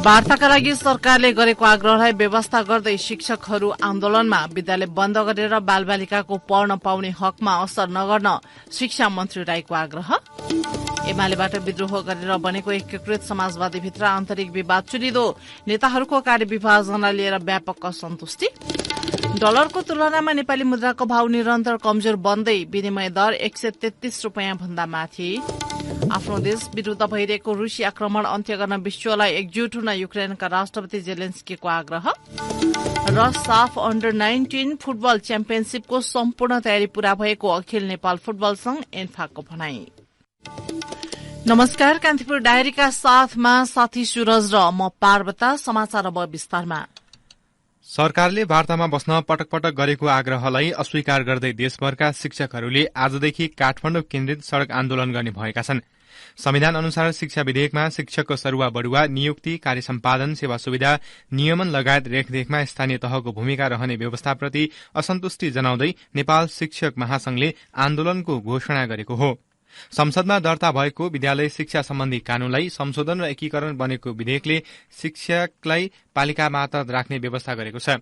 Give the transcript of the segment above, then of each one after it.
वार्ताका लागि सरकारले गरेको आग्रहलाई व्यवस्था गर्दै शिक्षकहरू आन्दोलनमा विद्यालय बन्द गरेर बालबालिकाको पढ्न पाउने हकमा असर नगर्न शिक्षा मन्त्री राईको आग्रह। एमालेबाट विद्रोह गरेर बनेको एकीकृत समाजवादीभित्र आन्तरिक विवाद चुलिदो, नेताहरूको कार्यविभाजनलाई लिएर व्यापक असन्तुष्टि। डलरको तुलनामा नेपाली मुद्राको भाव निरन्तर कमजोर बन्दै विनिमय दर 133 रूपियाँ भन्दा माथि। आफ्नो देश विरूद्ध भइरहेको रुसी आक्रमण अन्त्य गर्न विश्वलाई एकजुट हुन युक्रेनका राष्ट्रपति जेलेन्स्कीको आग्रह। र साफ अन्डर 19 फुटबल च्याम्पियनशीपको सम्पूर्ण तयारी पूरा भएको अखिल नेपाल फुटबल संघ एन्फाको भनाई। नमस्कार, कान्तिपुर डायरीका साथमा साथी सुरज र म पार्वता। समाचार अब विस्तारमा। सरकारले वार्तामा बस्न पटक पटक गरेको आग्रहलाई अस्वीकार गर्दै देशभरका शिक्षकहरूले आजदेखि काठमाडौँ केन्द्रित सड़क आन्दोलन गर्ने भएका छन्। संविधान अनुसार शिक्षा विधेयकमा शिक्षकको सरुवा बढुवा, नियुक्ति, कार्य सम्पादन, सेवा सुविधा, नियमन लगायत रेखदेखमा स्थानीय तहको भूमिका रहने व्यवस्थाप्रति असन्तुष्टि जनाउँदै नेपाल शिक्षक महासंघले आन्दोलनको घोषणा गरेको हो। संसदमा दर्ता भएको विद्यालय शिक्षा सम्बन्धी कानूनलाई संशोधन र एकीकरण बनेको विधेयकले शिक्षकलाई पालिकामार्फत राख्ने व्यवस्था गरेको छ।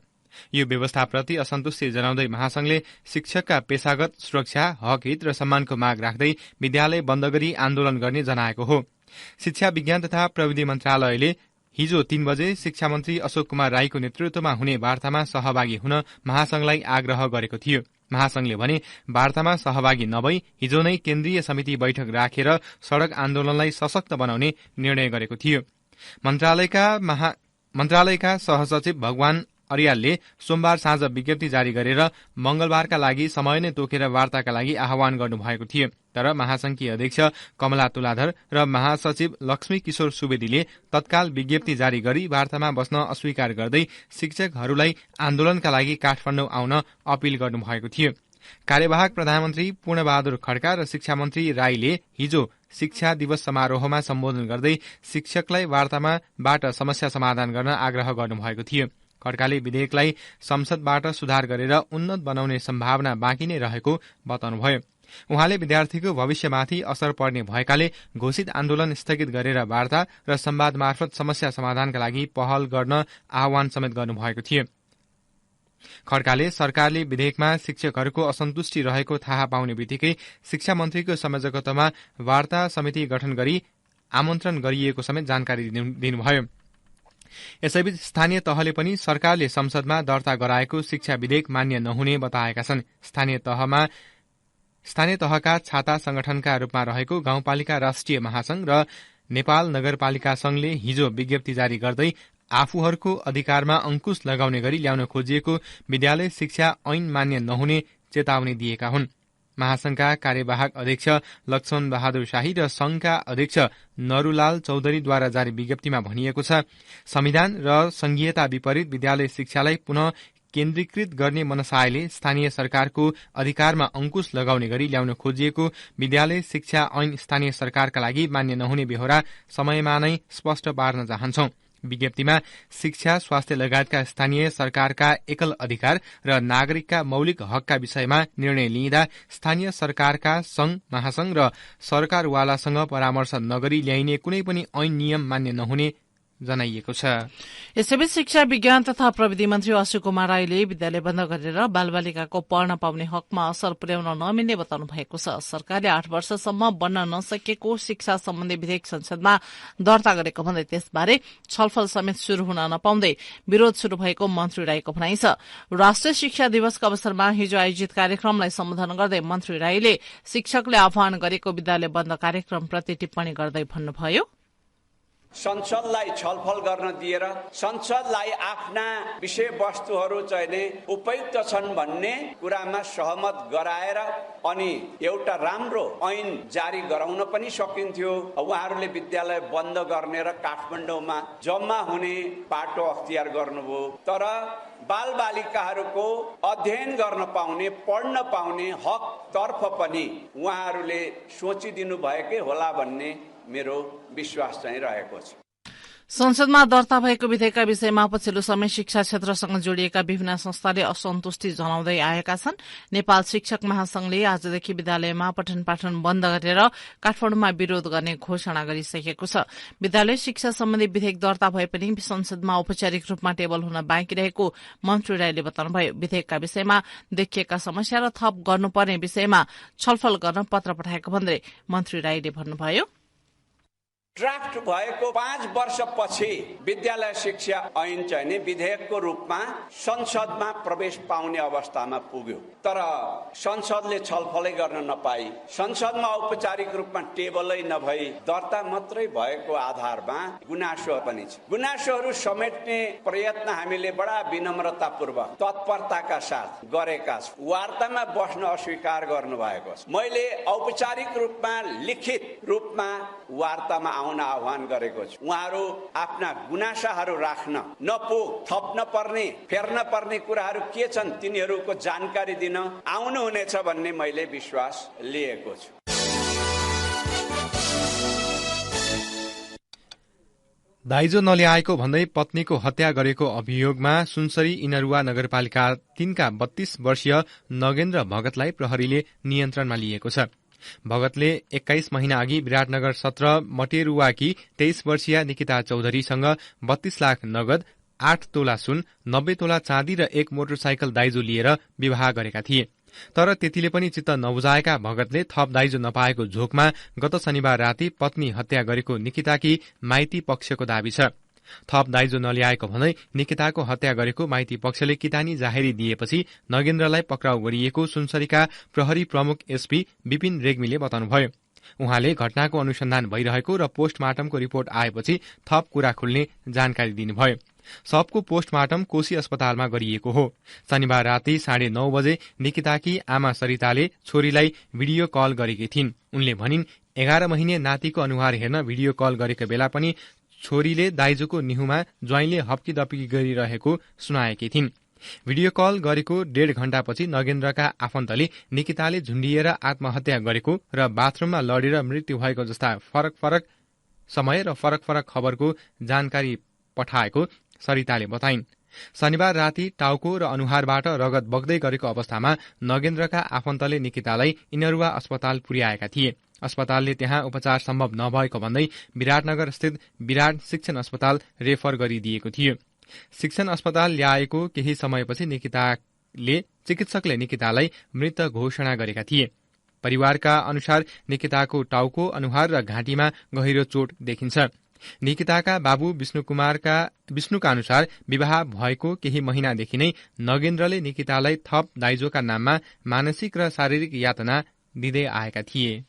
यो व्यवस्थाप्रति असन्तुष्टि जनाउँदै महासंघले शिक्षकका पेशागत सुरक्षा, हक हित र सम्मानको माग राख्दै विद्यालय बन्द गरी आन्दोलन गर्ने जनाएको हो। शिक्षा विज्ञान तथा प्रविधि मन्त्रालयले हिजो 3 बजे शिक्षा मन्त्री अशोक कुमार राईको नेतृत्वमा हुने वार्तामा सहभागी हुन महासंघलाई आग्रह गरेको थियो। महासंघले भने वार्तामा सहभागी नभई हिजो नै केन्द्रीय समिति बैठक राखेर सड़क आन्दोलनलाई सशक्त बनाउने निर्णय गरेको थियो। मन्त्रालयका सहसचिव भगवान अर्यालले सोमबार साँझ विज्ञप्ति जारी गरेर मंगलबारका लागि समय नै तोकेर वार्ताका लागि आह्वान गर्नुभएको थियो। तर महासंघकी अध्यक्ष कमला तुलाधर र महासचिव लक्ष्मी किशोर सुवेदीले तत्काल विज्ञप्ति जारी गरी वार्तामा बस्न अस्वीकार गर्दै शिक्षकहरूलाई आन्दोलनका लागि काठमाडौँ आउन अपील गर्नुभएको थियो। कार्यवाहक प्रधानमन्त्री पूर्णबहादुर खड्का र शिक्षा मन्त्री राईले हिजो शिक्षा दिवस समारोहमा सम्बोधन गर्दै शिक्षकलाई वार्तामाबाट समस्या समाधान गर्न आग्रह गर्नुभएको थियो। खड्काले विधेयकलाई संसदबाट सुधार गरेर उन्नत बनाउने सम्भावना बाँकी नै रहेको बताउनुभयो। उहाँले विद्यार्थीको भविष्यमाथि असर पर्ने भएकाले घोषित आन्दोलन स्थगित गरेर वार्ता र संवाद मार्फत समस्या समाधानका लागि पहल गर्न आह्वान समेत गर्नुभएको थियो। खड्काले सरकारले विधेयकमा शिक्षकहरूको असन्तुष्टि रहेको थाहा पाउने बित्तिकै शिक्षा मन्त्रीको संयोजकत्वमा वार्ता समिति गठन गरी आमन्त्रण गरिएको समेत जानकारी दिनुभयो। यसैबीच स्थानीय तहले पनि सरकारले संसदमा दर्ता गराएको शिक्षा विधेयक मान्य नहुने बताएका छन्। स्थानीय तहका छाता संगठनका रूपमा रहेको गाउँपालिका राष्ट्रिय महासंघ र नेपाल नगरपालिका संघले हिजो विज्ञप्ति जारी गर्दै आफूहरूको अधिकारमा अंकुश लगाउने गरी ल्याउन खोजिएको विद्यालय शिक्षा ऐन मान्य नहुने चेतावनी दिएका हुन्। महासंघका कार्यवाहक अध्यक्ष लक्ष्मण बहादुर शाही र संघका अध्यक्ष नरूलाल चौधरीद्वारा जारी विज्ञप्तिमा भनिएको छ, संविधान र संघीयता विपरीत विद्यालय शिक्षालाई पुनः केन्द्रीकृत गर्ने मनसायले स्थानीय सरकारको अधिकारमा अंकुश लगाउने गरी ल्याउन खोजिएको विद्यालय शिक्षा ऐन स्थानीय सरकारका लागि मान्य नहुने बेहोरा समयमा नै स्पष्ट पार्न चाहन्छौं। विज्ञप्तिमा शिक्षा, स्वास्थ्य लगायतका स्थानीय सरकारका एकल अधिकार र नागरिकका मौलिक हकका विषयमा निर्णय लिइँदा स्थानीय सरकारका संघ, महासंघ र सरकारवालासँग परामर्श नगरी ल्याइने कुनै पनि ऐन नियम मान्य नहुने जनाइएको छ। यसैबीच शिक्षा विज्ञान तथा प्रविधि मन्त्री अशोक कुमार राईले विद्यालय बन्द गरेर बालबालिकाको पढ्न पाउने हकमा असर पुर्याउन नमिल्ने बताउनु भएको छ। सरकारले 8 वर्षसम्म बन्न नसकेको शिक्षा सम्बन्धी विधेयक संसदमा दर्ता गरेको भन्दै त्यसबारे छलफल समेत शुरू हुन नपाउँदै विरोध शुरू भएको मन्त्री राईको भनाइ छ। राष्ट्रिय शिक्षा दिवसको अवसरमा हिजो आयोजित कार्यक्रमलाई सम्बोधन गर्दै मन्त्री राईले शिक्षकले आह्वान गरेको विद्यालय बन्द कार्यक्रमप्रति टिप्पणी गर्दै भन्नुभयो, संसदलाई छलफल गर्न दिएर संसदलाई आफ्ना विषयवस्तुहरू चाहिँ उपयुक्त छन् भन्ने कुरामा सहमत गराएर अनि एउटा राम्रो ऐन जारी गराउन पनि सकिन्थ्यो। उहाँहरूले विद्यालय बन्द गर्ने र काठमाडौँमा जम्मा हुने बाटो अख्तियार गर्नुभयो। तर बालबालिकाहरूको अध्ययन गर्न पाउने, पढ्न पाउने हक तर्फ पनि उहाँहरूले सोचिदिनु भएकै होला भन्ने मेरो विश्वास चाहिँ रहेको छ। संसदमा दर्ता भएको विधेयकका विषयमा पछिल्लो समय शिक्षा क्षेत्रसँग जोडिएका विभिन्न संस्थाले असन्तुष्टि जनाउँदै आएका छन्। नेपाल शिक्षक महासंघले आजदेखि विद्यालयमा पठन पाठन बन्द गरेर काठमाडौँमा विरोध गर्ने घोषणा गरिसकेको छ। विद्यालय शिक्षा सम्बन्धी विधेयक दर्ता भए पनि संसदमा औपचारिक रूपमा टेबल हुन बाँकी रहेको मन्त्री राईले बताउनुभयो। विधेयकका विषयमा देखिएका समस्या र थप गर्नुपर्ने विषयमा छलफल गर्न पत्र पठाएको भन्दै मन्त्री राईले भन्नुभयो। ड्राफ्ट भएको 5 वर्षपछि विद्यालय शिक्षा ऐन चाहिँ नि विधेयकको रूपमा संसदमा प्रवेश पाउने अवस्थामा पुग्यो। तर संसदले छलफलै गर्न नपाई, संसदमा औपचारिक रूपमा टेबलै नभई दर्ता मात्रै भएको आधारमा गुनासो पनि छ। गुनासोहरू समेट्ने प्रयत्न हामीले बडा विनम्रतापूर्वक तत्परताका साथ गरेका छौँ। वार्तामा बस्न अस्वीकार गर्नुभएको छ। मैले औपचारिक रूपमा लिखित रूपमा वार्तामा आउन आह्वान गरेको छु। उहाँहरू आफ्ना गुनासाहरू राख्न, थप्न पर्ने फेर्न पर्ने कुराहरू के छन् तिनीहरूको जानकारी दिन आउनुहुनेछ भन्ने मैले विश्वास लिएको छु। दाइजो नल्याएको भन्दै पत्नीको हत्या गरेको अभियोगमा सुनसरी इनरुवा नगरपालिका 3 का 32 वर्षीय नगेन्द्र भगतलाई प्रहरीले नियन्त्रणमा लिएको छ। भगतले 21 महिना अघि विराटनगर 17 मटेरुवाकी 23 वर्षीय निकिता चौधरीसँग 32 लाख नगद, 8 तोला सुन, 90 तोला चाँदी र 1 मोटरसाइकल दाइजो लिएर विवाह गरेका थिए। तर त्यतिले पनि चित्त नबुझाएका भगतले थप दाइजो नपाएको झोकमा गत शनिबार राति पत्नी हत्या गरेको निकिताकी माइती पक्षको दावी छ। थप दाइजो नल्याएको भन्दै निकिताको हत्या गरेको माइती पक्षले कितानी जाहेरी दिएपछि नगेन्द्रलाई पक्राउ गरिएको सुनसरीका प्रहरी प्रमुख एसपी विपिन रेग्मीले बताउनुभयो। उहाँले घटनाको अनुसन्धान भइरहेको र पोस्टमार्टमको रिपोर्ट आएपछि थप कुरा खुल्ने जानकारी दिनुभयो। सबको पोस्टमार्टम कोशी अस्पतालमा गरिएको हो। शनिबार राति 9:30 बजे निकिताकी आमा सरिताले छोरीलाई भिडियो कल गरेकी थिइन्। उनले भनिन् 11 महिने नातिको अनुहार हेर्न भिडियो कल गरेको बेला पनि छोरीले दाइजोको निहुमा ज्वाइँले हप्की दप्की गरिरहेको सुनाएकी थिइन्। भिडियो कल गरेको 1.5 घण्टापछि नगेन्द्रका आफन्तले निकिताले झुण्डिएर आत्महत्या गरेको र बाथरूममा लडेर मृत्यु भएको जस्ता फरक फरक समय र फरक फरक खबरको जानकारी पठाएको सरिताले बताइन्। शनिबार राति टाउको र अनुहारबाट रगत बग्दै गरेको अवस्थामा नगेन्द्रका आफन्तले निकितालाई इनरुवा अस्पताल पुर्याएका थिए। अस्पतालले त्यहाँ उपचार सम्भव नभएको भन्दै विराटनगर स्थित विराट शिक्षण अस्पताल रेफर गरिदिएको थियो। शिक्षण अस्पताल ल्याएको केही समयपछि चिकित्सकले निकितालाई मृत घोषणा गरेका थिए। परिवारका अनुसार निकिताको टाउको, अनुहार र घाँटीमा गहिरो चोट देखिन्छ। निकिताका बाबु विष्णुका अनुसार विवाह भएको केही महिनादेखि नै नगेन्द्रले निकितालाई थप दाइजोका नाममा मानसिक र शारीरिक यातना दिँदै आएका थिए।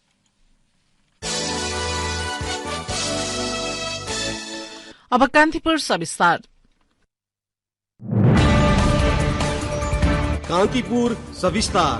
अब कान्तिपुर सविस्तार। कान्तिपुर सविस्तार।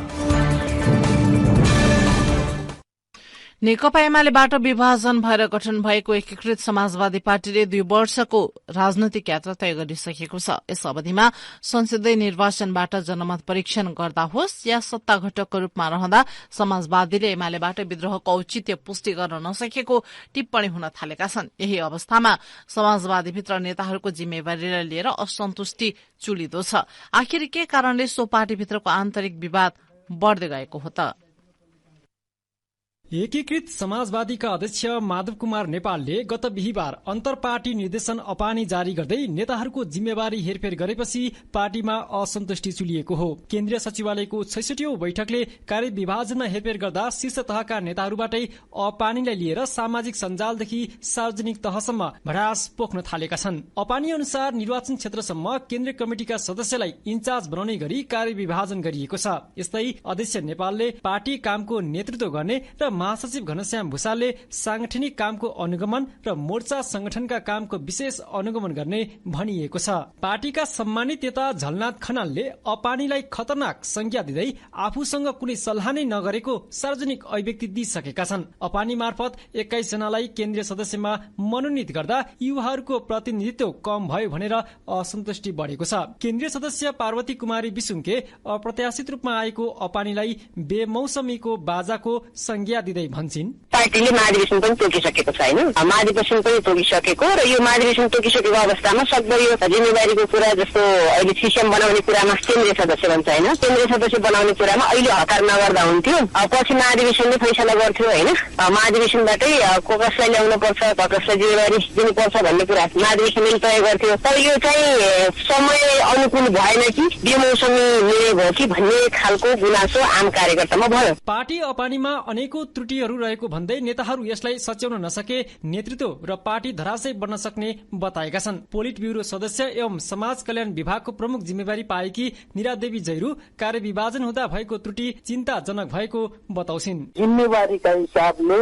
नेकपा एमालेबाट विभाजन भएर गठन भएको एकीकृत समाजवादी पार्टीले 2 वर्षको राजनैतिक यात्रा तय गरिसकेको छ। यस अवधिमा संसदीय निर्वाचनबाट जनमत परीक्षण गर्दा होस् या सत्ता घटकको रूपमा रहँदा समाजवादीले एमालेबाट विद्रोहको औचित्य पुष्टि गर्न नसकेको टिप्पणी हुन थालेका छन्। यही अवस्थामा समाजवादीभित्र नेताहरूको जिम्मेवारीलाई लिएर असन्तुष्टि चुलिदो छ। आखिर के कारणले सो पार्टीभित्रको आन्तरिक विवाद बढ्दै गएको हो त? एकीकृत समाजवादीका अध्यक्ष माधव कुमार नेपालले गत बिहीबार अन्तर पार्टी निर्देशन अपानी जारी गर्दै नेताहरूको जिम्मेवारी हेरफेर गरेपछि पार्टीमा असन्तुष्टि चुलिएको हो। केन्द्रीय सचिवालयको 66औं बैठकले कार्य विभाजनमा हेरफेर गर्दा शीर्ष तहका नेताहरूबाटै अपानीलाई लिएर सामाजिक सञ्जालदेखि सार्वजनिक तहसम्म भडास पोख्न थालेका छन्। अपानी अनुसार निर्वाचन क्षेत्रसम्म केन्द्रीय कमिटिका सदस्यलाई इन्चार्ज बनाउने गरी कार्य विभाजन गरिएको छ। यस्तै अध्यक्ष नेपालले पार्टी कामको नेतृत्व गर्ने र महासचिव घनश्याम भूषालले सांगठनिक कामको अनुगमन र मोर्चा संगठनका कामको विशेष अनुगमन गर्ने भनिएको छ। पार्टीका सम्मानित नेता झलनाथ खनालले अपानीलाई खतरनाक संज्ञा दिँदै आफूसँग कुनै सल्लाह नै नगरेको सार्वजनिक अभिव्यक्ति दिइसकेका छन्। अपानी मार्फत 21 जनालाई केन्द्रीय सदस्यमा मनोनित गर्दा युवाहरूको प्रतिनिधित्व कम भयो भनेर असन्तुष्टि बढेको छ। केन्द्रीय सदस्य पार्वती कुमारी विसुङके अप्रत्याशित रूपमा आएको अपानीलाई बेमौसमीको बाजाको संज्ञा दिँदै भन्छिन्, पार्टीले महाधिवेशन पनि तोकिसकेको छ होइन, महाधिवेशन पनि तोकिसकेको र यो महाधिवेशन तोकिसकेको अवस्थामा सक्दो यो जिम्मेवारीको कुरा जस्तो अहिले सिस्टम बनाउने कुरामा केन्द्रीय सदस्य भन्छ होइन, केन्द्रीय सदस्य बनाउने कुरामा अहिले हतार नगर्दा हुन्थ्यो। पछि महाधिवेशनले फैसला गर्थ्यो होइन, महाधिवेशनबाटै कसलाई ल्याउनु पर्छ, कसलाई जिम्मेवारी दिनुपर्छ भन्ने कुरा महाधिवेशनले तय गर्थ्यो। तर यो चाहिँ समय अनुकूल भएन कि बेमौसमी निर्णय भयो कि भन्ने खालको गुनासो आम कार्यकर्तामा भयो। पार्टी अपानीमा अनेकौं त्रुटिहरू रहेको भन्दै नेताहरू यसलाई सच्याउन नसके नेतृत्व र पार्टी धराशय बन्न सक्ने बताएका छन्। पोलिट ब्युरो सदस्य एवं समाज कल्याण विभागको प्रमुख जिम्मेवारी पाएकी निरादेवी जैरू कार्यविभाजन हुँदा भएको त्रुटि चिन्ताजनक भएको बताउँछिन्। जिम्मेवारीका हिसाबले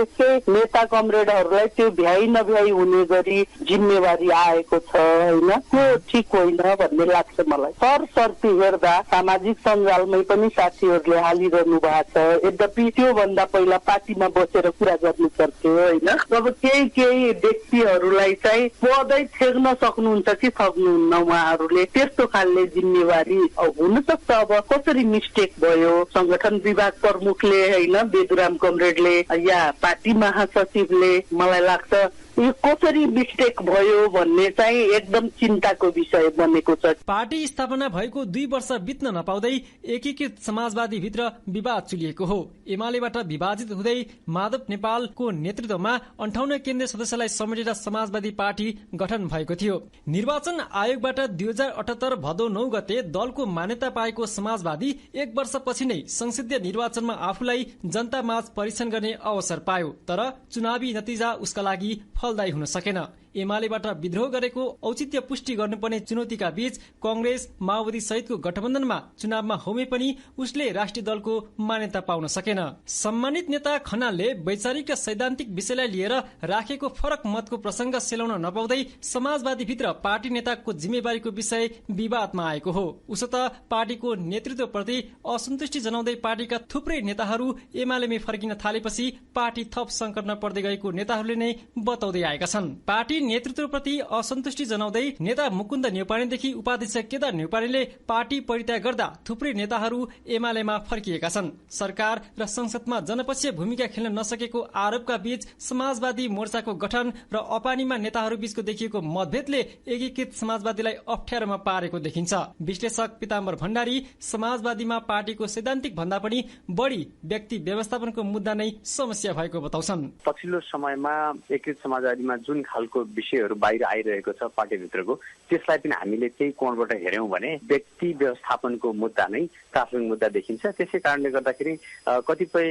नेता कमरेडहरूलाई त्यो भ्याइ नभ्याइ हुने गरी जिम्मेवारी आएको छ होइन, त्यो ठिक होइन भन्ने लाग्छ मलाई। सरसर्ती हेर्दा सामाजिक सञ्जालमै पनि साथीहरूले हालिरहनु भएको छ, यद्यपि त्योभन्दा पहिला पार्टीमा बसेर कुरा गर्नु पर्थ्यो होइन। अब केही व्यक्तिहरूलाई चाहिँ पदै ठेक्न सक्नुहुन्छ कि सक्नुहुन्न उहाँहरूले, त्यस्तो खालले जिम्मेवारी हुन सक्छ। अब कसरी मिस्टेक भयो, संगठन विभाग प्रमुखले होइन, बेदुराम कमरेडले या पार्टी महासचिवले, मलाई लाग्छ यो कसरी मिस्टेक भयो भन्ने चाहिँ एकदम चिन्ताको विषय बनेको छ। पार्टी स्थापना भएको 2 वर्ष बित्न नपाउँदै एकीकृत समाजवादी भित्र विवाद चुलिएको हो। एमालेबाट विभाजित हुँदै माधव नेपालको नेतृत्वमा 58 केन्द्रीय सदस्यलाई समेटेर समाजवादी पार्टी गठन भएको थियो। निर्वाचन आयोगबाट 2078 भदौ 9 गते दलको मान्यता पाएको समाजवादी 1 वर्षपछि नै संसदीय निर्वाचनमा आफूलाई जनतामाझ परीक्षण गर्ने अवसर पायो, तर चुनावी नतिजा उसका लागि फलदायी हुन सकेन। एमालेबाट विद्रोह गरेको औचित्य पुष्टि गर्नुपर्ने चुनौतीका बीच कांग्रेस माओवादी सहितको गठबन्धनमा चुनावमा होमे पनि उसले राष्ट्रिय दलको मान्यता पाउन सकेन। सम्मानित नेता खनालले वैचारिक र सैद्धान्तिक विषयलाई लिएर राखेको फरक मतको प्रसंग सेलाउन नपाउँदै समाजवादी भित्र पार्टी नेताको जिम्मेवारीको विषय विवादमा आएको हो। उसो त पार्टीको नेतृत्वप्रति असन्तुष्टि जनाउँदै पार्टीका थुप्रै नेताहरू एमालेमै फर्किन थालेपछि पार्टी थप संकटमा पर्दै गएको नेताहरूले नै बताउँदै आएका छन्। पार्टी नेतृत्वप्रति असन्तुष्टि जनाउँदै नेता मुकुन्द न्यौपानेदेखि उपाध्यक्ष केदार न्यौपानेले पार्टी परित्याग गर्दा थुप्रै नेताहरू एमालेमा फर्किएका छन्। सरकार र संसदमा जनपक्षीय भूमिका खेल्न नसकेको आरोपका बीच समाजवादी मोर्चाको गठन र अपानीमा नेताहरू बीचको देखिएको मतभेदले एकीकृत समाजवादीलाई अप्ठ्यारोमा पारेको देखिन्छ। विश्लेषक पिताम्बर भण्डारी समाजवादीमा पार्टीको सैद्धान्तिक भन्दा पनि बढी व्यक्ति व्यवस्थापनको मुद्दा नै समस्या भएको बताउँछन्। पछिल्लो समयमा एकीकृत समाजवादीमा जुन खालको विषयहरू बाहिर आइरहेको छ पार्टीभित्रको, त्यसलाई पनि हामीले त्यही कोणबाट हेर्यौं भने व्यक्ति व्यवस्थापनको मुद्दा नै प्राथमिक मुद्दा देखिन्छ। त्यसै कारणले गर्दाखेरि कतिपय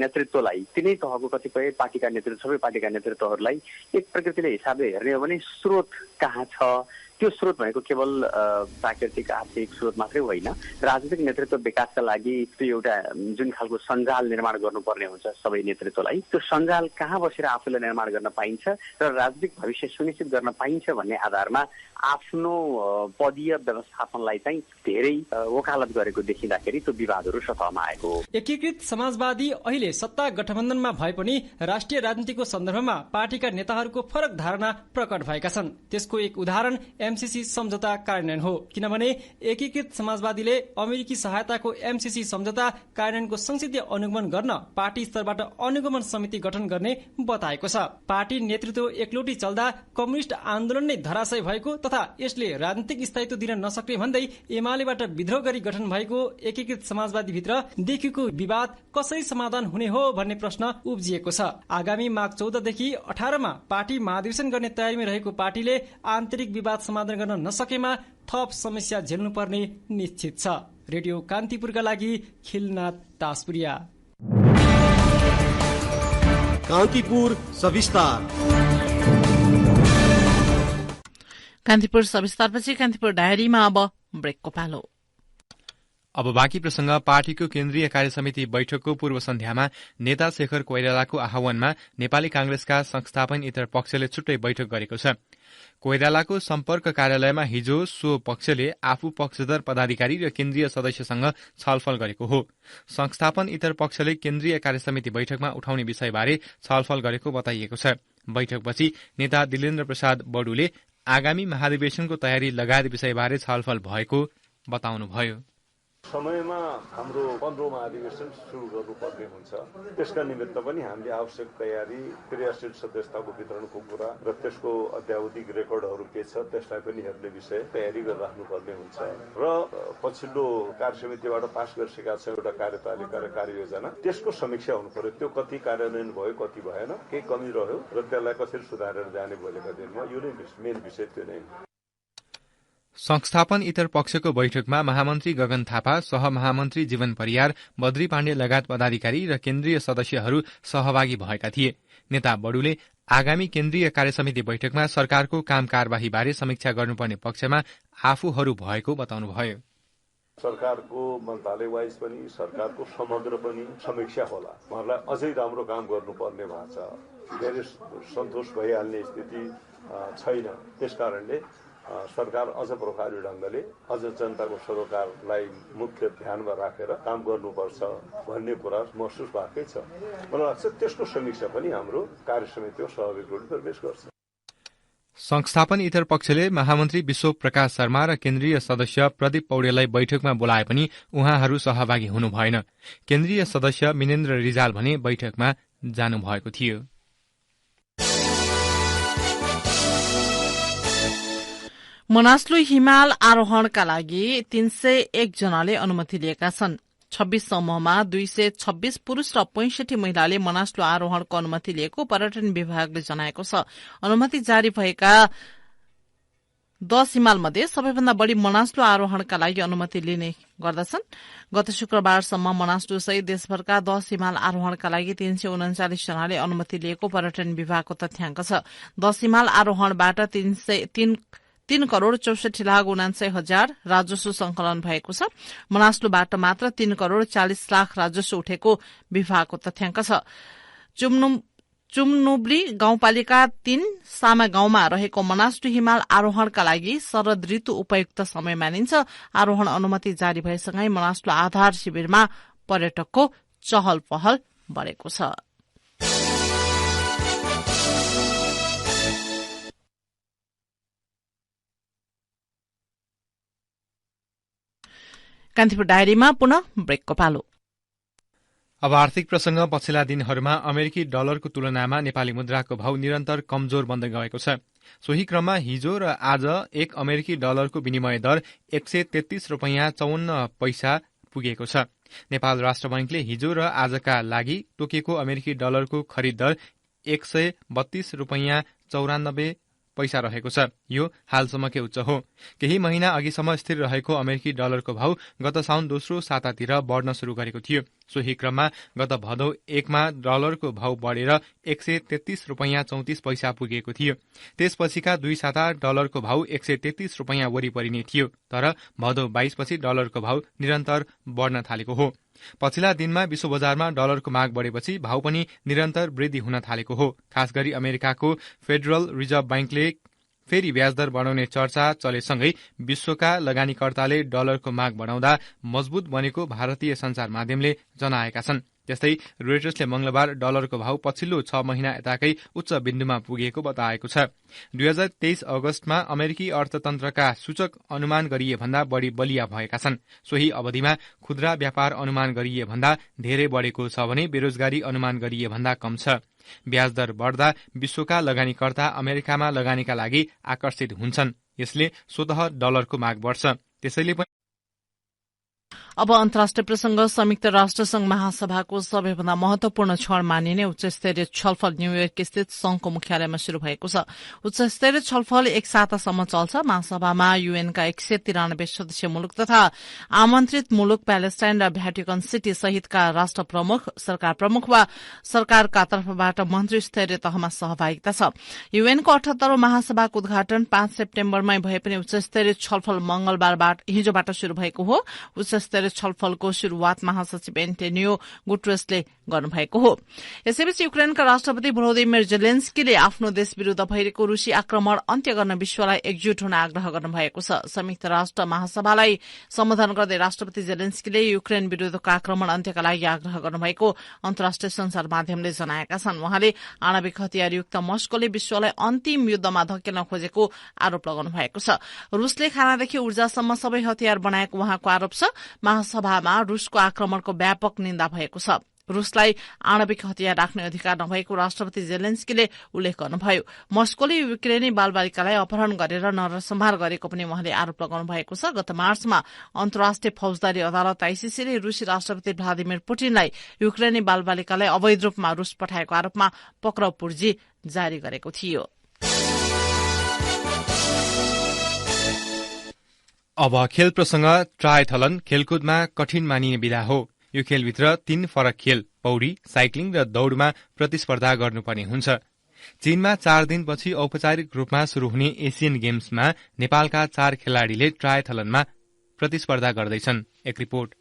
नेतृत्वलाई, तिनै तहको कतिपय पार्टीका नेतृत्व, सबै पार्टीका नेतृत्वहरूलाई एक प्रकृतिले हिसाबले हेर्ने हो भने स्रोत कहाँ छ, त्यो स्रोत भनेको केवल प्राकृतिक आर्थिक स्रोत मात्रै होइन, राजनीतिक नेतृत्व विकासका लागि त्यो एउटा जुन खालको सञ्जाल निर्माण गर्नुपर्ने हुन्छ सबै नेतृत्वलाई, त्यो सञ्जाल कहाँ बसेर आफूलाई निर्माण गर्न पाइन्छ र राजनीतिक भविष्य सुनिश्चित गर्न पाइन्छ भन्ने आधारमा आफ्नो पदीय व्यवस्थापनलाई चाहिँ धेरै वकालत गरेको देखिँदाखेरि त्यो विवादहरू सतहमा आएको हो। एकीकृत समाजवादी अहिले सत्ता गठबन्धनमा भए पनि राष्ट्रिय राजनीतिको सन्दर्भमा पार्टीका नेताहरूको फरक धारणा प्रकट भएका छन्। त्यसको एक उदाहरण एमसीसी सम्झौता कार्यान्वयन हो, किनभने एकीकृत समाजवादीले अमेरिकी सहायताको एमसीसी सम्झौता कार्यान्वयनको संसदीय अनुगमन गर्न पार्टी स्तरबाट अनुगमन समिति गठन गर्ने बताएको छ। पार्टी नेतृत्व एकलौटी चल्दा कम्युनिष्ट आन्दोलन नै धराशय भएको तथा यसले राजनीतिक स्थायित्व दिन नसक्ने भन्दै एमालेबाट विद्रोह गरी गठन भएको एकीकृत समाजवादी भित्र देखिएको विवाद कसरी समाधान हुने हो भन्ने प्रश्न उब्जिएको छ। आगामी माघ 14 देखि 18 मा पार्टी महाधिवेशन गर्ने तयारीमा रहेको पार्टीले आन्तरिक विवाद समाधान गर्न नसकेमा थप समस्या झेल्नुपर्ने निश्चित छ। रेडियो कान्तिपुरका लागि खिलनाथ दासपुरिया। कान्तिपुर सविस्तार। कान्तिपुर सविस्तारपछि कान्तिपुर डायरीमा अब ब्रेकको पालो। अब बाँकी प्रसंग। पार्टीको केन्द्रीय कार्यसमिति बैठकको पूर्व सन्ध्यामा नेता शेखर कोइरालाको आह्वानमा नेपाली कांग्रेसका संस्थापन इतर पक्षले छुट्टै बैठक गरेको छ। कोइरालाको सम्पर्क कार्यालयमा हिजो सो पक्षले आफू पक्षधर पदाधिकारी र केन्द्रीय सदस्यसँग छलफल गरेको हो। संस्थापन इतर पक्षले केन्द्रीय कार्यसमिति बैठकमा उठाउने विषयबारे छलफल गरेको बताइएको छ। बैठकपछि नेता दिलेन्द्र प्रसाद बडुले आगामी महाधिवेशनको तयारी लगायत विषयबारे छलफल भएको बताउनुभयो। समयमा हाम्रो 15औं अधिवेशन सुरु गर्नुपर्ने हुन्छ। त्यसका निमित्त पनि हामीले आवश्यक तयारी, क्रियाशील सदस्यताको वितरणको कुरा र त्यसको अध्यावधिक रेकर्डहरू के छ त्यसलाई पनि हेर्ने विषय तयारी गरिराख्नुपर्ने हुन्छ र पछिल्लो कार्यसमितिबाट पास गरिसकेका छ एउटा कार्यतालिका र कार्ययोजना, त्यसको समीक्षा हुनु पर्यो। त्यो कति कार्यान्वयन भयो, कति भएन, के कमी रह्यो र त्यसलाई कसरी सुधारेर जाने भोलिका दिनमा, यो नै मेन विषय त्यो नै। संस्थापन इतर पक्षको बैठकमा महामन्त्री गगन थापा, सहमहामन्त्री जीवन परियार, बद्री पाण्डे लगायत पदाधिकारी र केन्द्रीय सदस्यहरू सहभागी भएका थिए। नेता बडुले आगामी केन्द्रीय कार्यसमिति बैठकमा सरकारको काम कारबाहीबारे समीक्षा गर्नुपर्ने पक्षमा आफूहरू भएको बताउनुभयो। सरकारको मन्त्रालय वाइज पनि सरकारको समग्र पनि समीक्षा होला, उहाँहरूलाई अझै राम्रो काम गर्नुपर्ने भएको छ। धेरै सन्तोष भइहाल्ने स्थिति छैन। त्यसकारणले सरकार अझ प्रभावी ढंगले अझ जनताको सरोकारलाई मुख्य ध्यानमा राखेर काम गर्नुपर्छ भन्ने कुरा महसुस भएकै छ। मलाई लाग्छ त्यसको समीक्षा पनि हाम्रो कार्यसमितिको सहभागी रूपले प्रवेश गर्छ। संस्थापन इतर पक्षले महामन्त्री विश्व प्रकाश शर्मा र केन्द्रीय सदस्य प्रदीप पौडेललाई बैठकमा बोलाए पनि उहाँहरू सहभागी हुनु भएन। केन्द्रीय सदस्य मिनेन्द्र रिजाल भने बैठकमा जानुभएको थियो। मनास्लु हिमाल आरोहणका लागि 301 जनाले अनुमति लिएका छन्। 26 समूहमा 226 पुरूष र 65 महिलाले मनास्लु आरोहणको अनुमति लिएको पर्यटन विभागले जनाएको छ। अनुमति जारी भएका 10 हिमाल मध्ये सबैभन्दा बढ़ी मनास्लु आरोहणका लागि अनुमति लिने गर्दछन्। गत शुक्रबारसम्म मनास्लु सहित देशभरका 10 हिमाल आरोहणका लागि 339 जनाले अनुमति लिएको पर्यटन विभागको तथ्याङ्क छ। 10 हिमाल आरोहणबाट 3 करोड़ 64 लाख 79 हजार राजस्व संकलन भएको छ। मनास्लुबाट मात्र 3 करोड़ 40 लाख राजस्व उठेको विभागको तथ्याङ्क छ। चुम्नुब्ली गाउँपालिका 3 सामा गाउँमा रहेको मनास्लु हिमाल आरोहणका लागि शरद ऋतु उपयुक्त समय मानिन्छ। आरोहण अनुमति जारी भएसँगै मनास्लु आधार शिविरमा पर्यटकको चहल पहल बढेको छ। कान्तिपुर डायरीमा पुनः ब्रेकको पालो। अब आर्थिक प्रसंग। पछिल्ला दिनहरूमा अमेरिकी डलरको तुलनामा नेपाली मुद्राको भाव निरन्तर कमजोर बन्दै गएको छ। सोही क्रममा हिजो र आज 1 अमेरिकी डलरको विनिमय दर 133 रुपैयाँ 54 पैसा पुगेको छ। नेपाल राष्ट्र बैंकले हिजो र आजका लागि तोकेको अमेरिकी डलरको खरिद दर 132 रुपैयाँ 94 पैसा रहेको छ। यो हालसम्मकै उच्च हो। केही महिना अघिसम्म स्थिर रहेको अमेरिकी डलरको भाव गत साउन दोस्रो सातातिर बढ्न शुरू गरेको थियो। सोही क्रममा गत भदौ 1 मा डलरको भाव बढेर 133 रुपैयाँ 34 पैसा पुगेको थियो। त्यसपछिका 2 साता डलरको भाव 133 रुपैयाँ वरिपरि नै थियो। तर भदौ 22 पछि डलरको भाव निरन्तर बढ्न थालेको हो। पछिल्ला दिनमा विश्व बजारमा डलरको माग बढेपछि भाव पनि निरन्तर वृद्धि हुन थालेको हो। खास गरी अमेरिकाको फेडरल रिजर्भ बैंकले फेरि ब्याजदर बढाउने चर्चा चलेसँगै विश्वका लगानीकर्ताले डलरको माग बढाउँदा मजबुत बनेको भारतीय सञ्चार माध्यमले जनाएका छन्। त्यस्तै रोइटर्सले मंगलबार डलरको भाव पछिल्लो 6 महिना यताकै उच्च बिन्दुमा पुगेको बताएको छ। 2023 अगस्तमा अमेरिकी अर्थतन्त्रका सूचक अनुमान गरिए भन्दा बढ़ी बलिया भएका छन्। सोही अवधिमा खुद्रा व्यापार अनुमान गरिए भन्दा धेरै बढ़ेको छ भने बेरोजगारी अनुमान गरिए भन्दा कम छ। ब्याजदर बढ्दा विश्वका लगानीकर्ता अमेरिकामा लगानीका लागि आकर्षित हुन्छन्। यसले स्वतः डलरको माग बढ्छ। त्यसैले पनि अब अन्तर्राष्ट्रिय प्रसंग। संयुक्त राष्ट्रसंघ महासभाको सबैभन्दा महत्वपूर्ण क्षण मानिने उच्चस्तरीय छलफल न्यूयोर्क स्थित संघको मुख्यालयमा शुरू भएको छ। उच्चस्तरीय छलफल 1 सातासम्म चल्छ। महासभामा यूएनका 193 सदस्य मुलुक तथा आमन्त्रित मुलुक प्यालेस्टाइन र भ्याटिकन सिटी सहितका राष्ट्र प्रमुख, सरकार प्रमुख वा सरकारका तर्फबाट मन्त्री स्तरीय तहमा सहभागिता छ। यूएनको 78औं महासभाको उद्घाटन 5 सेप्टेम्बरमै भए पनि उच्चस्तरीय छलफल हिजोबाट शुरू भएको हो। उच्चस्तरीय छलफलको शुरूआत महासचिव एन्टोनियो गुटेरेसले गर्नुभएको हो। यसैबीच युक्रेनका राष्ट्रपति भ्लोदिमिर जेलेन्स्कीले आफ्नो देश विरूद्ध भइरहेको रूसी आक्रमण अन्त्य गर्न विश्वलाई एकजुट हुन आग्रह गर्नुभएको छ। संयुक्त राष्ट्र महासभालाई सम्बोधन गर्दै राष्ट्रपति जेलेन्स्कीले युक्रेन विरूद्धको आक्रमण अन्त्यका लागि आग्रह गर्नुभएको अन्तर्राष्ट्रिय संचार माध्यमले जनाएका छन्। उहाँले आणविक हतियारयुक्त मस्कोले विश्वलाई अन्तिम युद्धमा धकेल्न खोजेको आरोप लगाउनु भएको छ। रूसले खानादेखि ऊर्जासम्म सबै हतियार बनाएको उहाँको आरोप छ। महासभामा रुसको आक्रमणको व्यापक निन्दा भएको छ। रुसलाई आणविक हतियार राख्ने अधिकार नभएको राष्ट्रपति जेलेन्स्कीले उल्लेख गर्नुभयो। मस्कोले युक्रेनी बालबालिकालाई अपहरण गरेर नरसंहार गरेको पनि उहाँले आरोप लगाउनु भएको छ। गत मार्चमा अन्तर्राष्ट्रिय फौजदारी अदालत आईसीसीले रुसी राष्ट्रपति भ्लादिमिर पुटिनलाई युक्रेनी बालबालिकालाई अवैध रूपमा रुस पठाएको आरोपमा पक्राउ पूर्जी जारी गरेको थियो। अब खेल प्रसंग। ट्रायथलन खेलकुदमा कठिन मानिने विधा हो। यो खेलभित्र 3 फरक खेल पौडी, साइक्लिङ र दौड़मा प्रतिस्पर्धा गर्नुपर्ने हुन्छ। चीनमा 4 दिनपछि औपचारिक रूपमा शुरू हुने एशियन गेम्समा नेपालका 4 खेलाड़ीले ट्रायथलनमा प्रतिस्पर्धा गर्दैछन्। एक रिपोर्ट।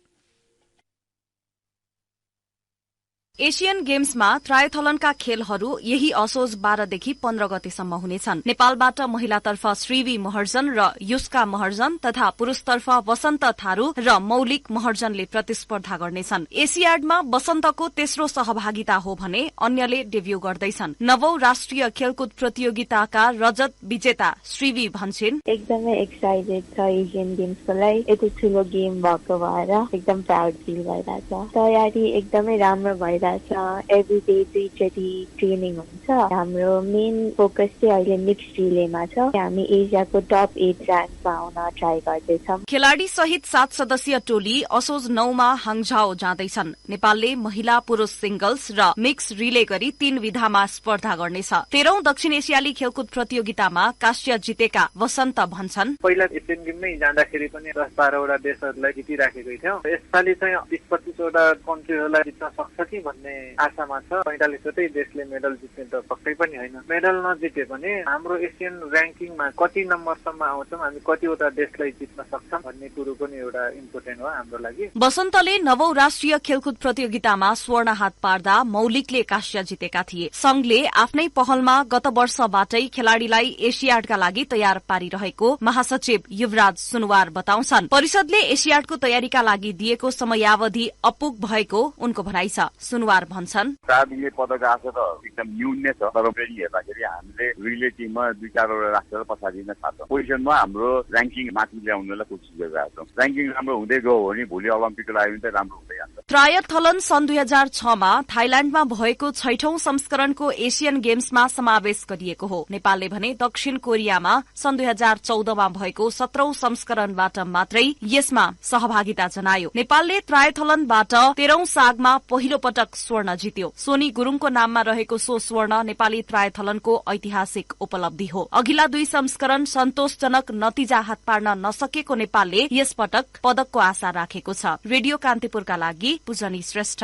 एशियन गेम्समा ट्रायथलनका खेलहरू यही असोज 12 देखि 15 गतेसम्म हुनेछन्। नेपालबाट महिलातर्फ श्रीवी महर्जन र युस्का महर्जन तथा पुरूषतर्फ वसन्त थारू र मौलिक महर्जनले प्रतिस्पर्धा गर्नेछन्। एसियाडमा वसन्तको तेस्रो सहभागिता हो भने अन्यले डेब्यू गर्दैछन्। 9औं राष्ट्रिय खेलकुद प्रतियोगिताका रजत विजेता श्रीवी भन्छन्, एकदमै एक्साइटेड छ एशियन गेम्सको लागि। यति ठुलो गेम भएको भएर एकदम प्राउड फिल भइरहेछ। तयारी एकदमै राम्रो भइरहेछ। एभ्री डे 2 चोटि ट्रेनिङ हुन्छ। हाम्रो मेन फोकस चाहिँ अहिले मिक्स्ड रिलेमा छ। हामी एसियाको टप 8 र्याङ्कमा आउन ट्राई गर्दैछौँ। खेलाड़ी सहित 7 सदस्यीय टोली असोज 9 मा हाङझाओ जाँदैछन्। नेपालले महिला पुरूष सिंगल्स र मिक्स रिले गरी 3 विधामा स्पर्धा गर्नेछ। 13औं दक्षिण एसियाली खेलकुद प्रतियोगितामा काश्य जितेका वसन्त भन्छन्, पहिला एसियन गेममै जाँदाखेरि पनि 10-12 वटा देशहरूलाई जितिराखेकै थियौं। यसपालि चाहिँ 20-25 वटा कन्ट्रीहरूलाई जित्न सक्छ कि भन्ने आशामा छ। 45 वटै देशले मेडल जित्ने त पक्कै पनि होइन। मेडल नजिते भने हाम्रो एसियन र्याङ्किङमा कति नम्बरसम्म आउँछौँ, हामी कतिवटा देशलाई जित्न सक्छौँ भन्ने कुरो पनि एउटा इम्पोर्टेन्ट हो हाम्रो लागि। वसन्तले 9औं राष्ट्रिय खेलकुद प्रतियोगितामा स्वर्ण हात पार्दा मौलिकले काश्य जितेका थिए। संघले आफ्नै पहलमा गत वर्षबाटै खेलाड़ीलाई एसियाडका लागि तयार पारिरहेको महासचिव युवराज सुनवार बताउँछन्। परिषदले एसियाडको तयारीका लागि दिएको समयावधि अपुग भएको उनको भनाइ छ। सुनवार भन्छन्, 4 दिने पदक आशा त एकदम न्यून नै छ, तर फेरि हेर्दाखेरि हामीले रिले टिममा 2-4 वटा राखेर पछाडि नै थाल्छौँ। पोजिसनमा हाम्रो र्याङ्किङ माथि ल्याउनलाई कोसिस गरिरहेका छौँ। र्याङ्किङ राम्रो हुँदै गयो भने भोलि ओलम्पिकको लागि पनि राम्रो हुँदै जान्छ। ट्रायथलन सन् 2006 मा थाइल्याण्डमा भएको 6औं संस्करणको एशियन गेम्समा समावेश गरिएको हो। नेपालले भने दक्षिण कोरियामा सन् 2014 मा भएको 17औं संस्करणबाट मात्रै यसमा सहभागिता जनायो। नेपालले ट्रायथलनबाट 13औं सागमा पहिलो पटक स्वर्ण जित्यो। सोनी गुरुङको नाममा रहेको सो स्वर्ण नेपाली ट्रायथलनको ऐतिहासिक उपलब्धि हो। अघिल्ला 2 संस्करण सन्तोषजनक नतिजा हात पार्न नसकेको नेपालले यस पटक पदकको आशा राखेको छ। रेडियो कान्तिपुरका लागि पूजनी श्रेष्ठ।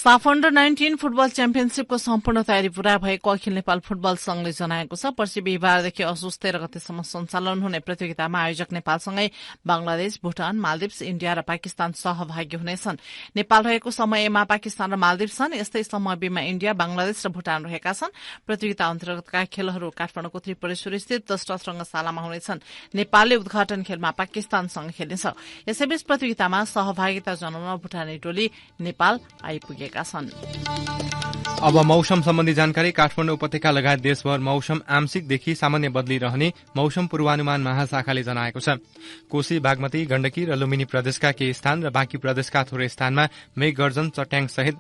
साफ अन्डर 19 फुटबल च्याम्पियनशीपको सम्पूर्ण तयारी पूरा भएको अखिल नेपाल फुटबल संघले जनाएको छ। पर्सि बिहिबारदेखि असोज 13 गतेसम्म सञ्चालन हुने प्रतियोगितामा आयोजक नेपालसँगै बंगलादेश, भूटान, मालदिप्स, इण्डिया र पाकिस्तान सहभागी हुनेछन्। नेपाल रहेको समय एमा पाकिस्तान र मालदिप्स छन्। यस्तै समय बीमा इण्डिया, बंगलादेश र भूटान रहेका छन्। प्रतियोगिता अन्तर्गतका खेलहरू काठमाडौँको त्रिपुरेश्वर स्थित दशरथ रंगशालामा हुनेछन्। नेपालले उद्घाटन खेलमा पाकिस्तानसँग खेल्नेछ। यसैबीच प्रतियोगितामा सहभागिता जनाउन भूटानी टोली नेपाल आइपुगेका छन्। अब मौसम सम्बन्धी जानकारी। काठमाडौँ उपत्यका लगायत देशभर मौसम आंशिकदेखि सामान्य बदली रहने मौसम पूर्वानुमान महाशाखाले जनाएको छ। कोशी, बागमती, गण्डकी र लुम्बिनी प्रदेशका केही स्थान र बाँकी प्रदेशका थोरै स्थानमा मेघ गर्जन, चट्याङ सहित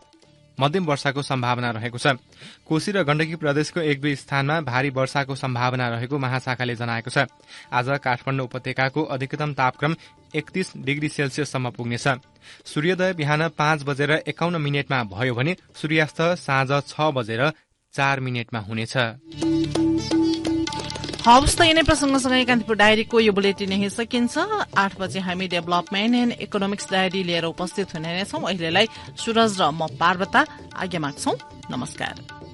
मध्यम वर्षाको सम्भावना रहेको छ। कोशी र गण्डकी प्रदेशको 1-2 स्थानमा भारी वर्षाको सम्भावना रहेको महाशाखाले जनाएको छ। आज काठमाडौँ उपत्यकाको अधिकतम तापक्रम 31 डिग्री सेल्सियससम्म पुग्नेछ। सूर्योदय बिहान 5:51 भयो भने सूर्यास्त साँझ 6:04 हुनेछ। हवस् त यिनै प्रसंगसँगै कान्तिपुर डायरीको यो बुलेटिन यही सकिन्छ। 8 बजे हामी डेभलपमेन्ट एन्ड इकोनोमिक्स डायरी लिएर उपस्थित हुने नै छौं। अहिलेलाई सूरज र म पार्वता आज्ञा माग्छौं। नमस्कार।